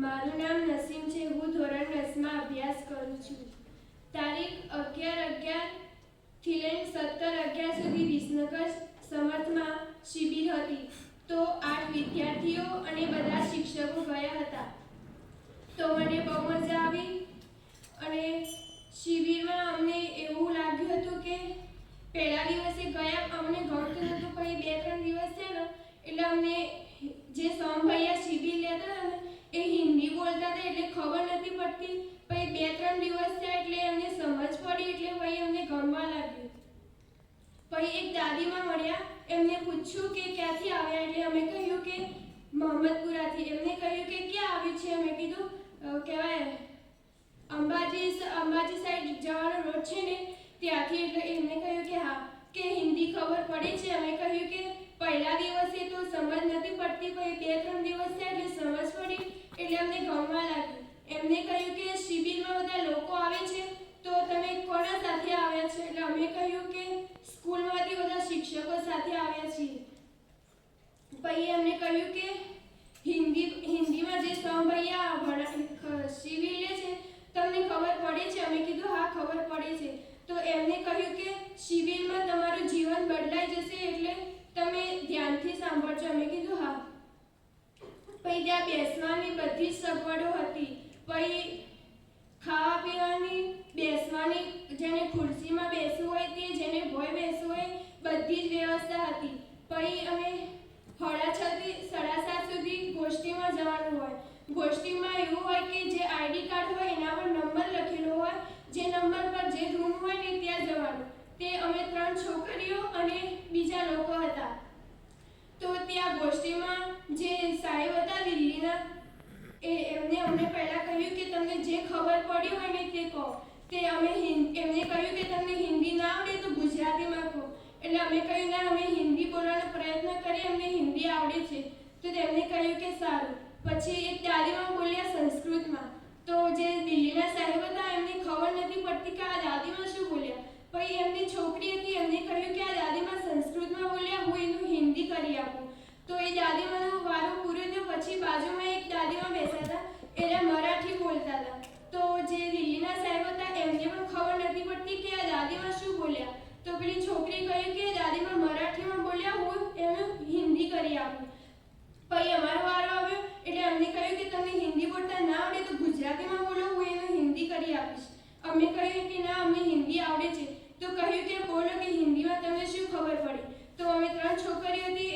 મારું નામ નસીમ છે. હું ધોરણ 10માં અભ્યાસ કરું છું. તારીખ 11/11 થી લઈને 17/11 સુધી વિસનગર સમર્થમાં શિબિર હતી. તો 8 વિદ્યાર્થીઓ અને બધા શિક્ષકો ગયા હતા. તો મને બહુ મજા આવી અને શિબિરમાં અમને એવું લાગ્યું હતું કે પહેલા દિવસે ગયા અમને ગમતું નહોતું, પછી 2-3 દિવસ થયા ને એટલે અમને જે સોમભૈયા શિબિર લેતા હતા ને એ હિન્દી બોલતા હતા એટલે ખબર નથી પડતી. પછી 2-3 દિવસ થયા એટલે અમને સમજ પડી એટલે પછી અમને ગમવા લાગ્યું. પછી એક દાદીમાં મળ્યા, એમને પૂછ્યું કે ક્યાંથી આવ્યા એટલે અમે કહ્યું કે મોહમ્મદપુરાથી. એમને કહ્યું કે ક્યાં આવ્યું છે? અમે કીધું કહેવાય અંબાજી સાઈડ જવાનો રોડ છે ને ત્યાંથી. એટલે એમને કહ્યું કે હા, કે હિન્દી ખબર પડે છે? અમે કહ્યું કે પહેલા દિવસે તો સમજ નથી પડતી, પછી 2-3 દિવસ થયા એટલે સમજ પડી એટલે અમને ગમવા લાગ્યું. એમને કહ્યું કે શિબિરમાં બધા લોકો આવે છે તો તમે કોના સાથે આવ્યા છે? એટલે અમે કહ્યું કે સ્કૂલમાંથી બધા શિક્ષકો સાથે આવ્યા છીએ. પછી એમને કહ્યું કે હિન્દીમાં જે સોમભૈયા શિબિર લે છે તમને ખબર પડે છે? અમે કીધું હા ખબર પડે છે. તો એમને કહ્યું કે શિબિરમાં તમારું જીવન બદલાઈ જશે એટલે તમે ધ્યાનથી સાંભળજો. અમે કીધું હા. પછી ત્યાં બેસવાની બધી જ સગવડો હતી. પછી ખાવા પીવાની, બેસવાની, જેને ખુરશીમાં બેસવું હોય તે, જેને ભોંય બેસવું હોય બધી જ વ્યવસ્થા હતી. પછી અમે 6:30 થી 7:30 સુધી ગોષ્ઠીમાં જવાનું હોય. ગોષ્ઠીમાં એવું હોય કે જે આઈડી કાર્ડ હોય એના પર નંબર લખેલો હોય, જે નંબર પર જે રૂમ હોય ને ત્યાં જવાનું. તે અમે 3 છોકરીઓ અને બીજા લોકો હતા. તો ત્યાં ગોષ્ઠીમાં જે સાહેબ હતા દિલ્હીના એમને અમને પહેલાં કહ્યું કે તમને જે ખબર પડી હોય ને તે કહો. તે એમને કહ્યું કે તમને હિન્દી ના આવડે તો ગુજરાતીમાં કહો. એટલે અમે કહ્યું ના, અમે હિન્દી બોલવાનો પ્રયત્ન કરીએ, અમને હિન્દી આવડે છે. તો તેમને કહ્યું કે સારું. પછી એક દાદીમાં બોલ્યા સંસ્કૃતમાં. તો જે દિલ્હીના સાહેબ હતા એમને ખબર નથી પડતી કે આ દાદીમાં શું બોલ્યા. પછી એમની છોકરી હતી, એમને કહ્યું કે આ દાદીમાં સંસ્કૃતમાં બોલ્યા, હું એનું હિન્દી કરી આપું. તો એ દાદીમાનો વારો પૂરો થયો. પછી બાજુમાં એક દાદીમાં બેસા હતા, એ મરાઠી બોલતા હતા. તો જે દિલ્હીના સાહેબ હતા એમને પણ ખબર નથી પડતી કે આ દાદીમાં શું બોલ્યા. તો પેલી છોકરી કહ્યું કે દાદીમાં મરાઠીમાં બોલ્યા, હું એનું હિન્દી કરી આપું. પછી અમારો વારો આવ્યો એટલે અમને કહ્યું કે તમને હિન્દી બોલતા ના આવડે તો ગુજરાતીમાં બોલો, હું એનું હિન્દી કરી આપીશ. અમે કહ્યું કે ના, અમને હિન્દી આવડે છે. તો કહ્યું કે બોલો કે હિન્દીમાં તમને શું ખબર પડી. તો અમે 3 છોકરીઓ હતી,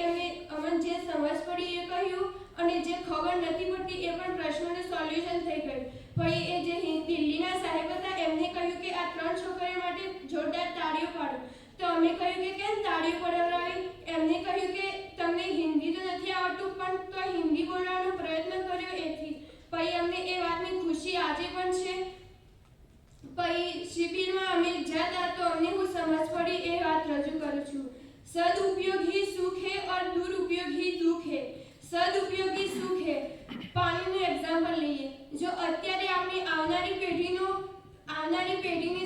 અમને જે સમજ પડી એ કહ્યું અને જે ખબર નથી પડતી એ પણ પ્રશ્નનું સોલ્યુશન થઈ ગયું. પછી એ જે દિલ્હીના સાહેબ હતા એમને કહ્યું કે આ 3 છોકરીઓ માટે જોરદાર તાળીઓ પાડો. તો અમે કહ્યું કે કેમ તાળીઓ પડાવડાવી? એમને કહ્યું કે તમને હિન્દી તો નથી આવડતું પણ તો હિન્દી બોલવાનો પ્રયત્ન કર્યો એથી. પછી અમને એ વાતની ખુશી આજે પણ છે. પછી શિબિરમાં અમે જતા તો અમને હું સમજ પડી એ વાત રજૂ કરું છું. सदुपयोग ही सुख है और दुरुपयोग ही दुख है. सदुपयोगी सुख है. પાણીનું એક્ઝામ્પલ લઈએ. જો અત્યારે આપણે આવનારી પેઢીને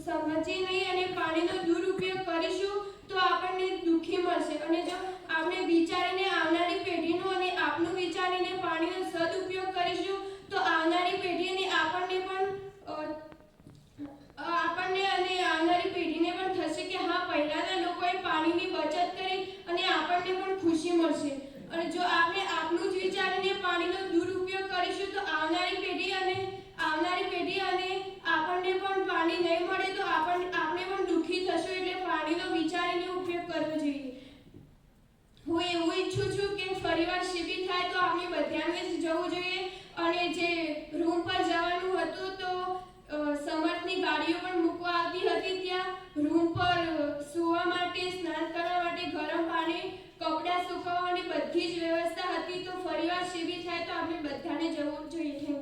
સમજીએ નહીં અને પાણીનો દુરુપયોગ કરીશું તો આપણને દુઃખી મળશે. અને જો આપણે વિચારીને આવનારી પેઢીનો અને આપણું વિચારીને પાણીનો સદુપયોગ કરીશું તો આવનારી પેઢી અને આપણને અને આવનારી પેઢીને પણ થશે કે હા, પહેલાના લોકોએ પાણીની બચત કરી અને આપણને પણ ખુશી મળશે. અને જો આપણે આપણું જ વિચારીને પાણીનો દુરુપયોગ કરીશું તો આવનારી પેઢી અને આપણને પણ પાણી નહીં મળે તો આપણે પણ દુઃખી થશું. એટલે પાણીનો વિચારીને ઉપયોગ કરવો જોઈએ. હું એવું ઈચ્છું છું કે ફરીવાર શિબિર થાય તો આપણે બધાને જ જવું જોઈએ. અને જે રૂમ પર જવાનું હતું તો સમર્થની ગાડીઓ પણ મૂકવા આવતી હતી. ત્યાં રૂમ પર સૂવા માટે, સ્નાન કરવા માટે ગરમ પાણી, કપડાં સુકવવાની બધી જ વ્યવસ્થા હતી. તો ફરીવાર શિબિર થાય તો આપણે બધાને જવું જોઈએ.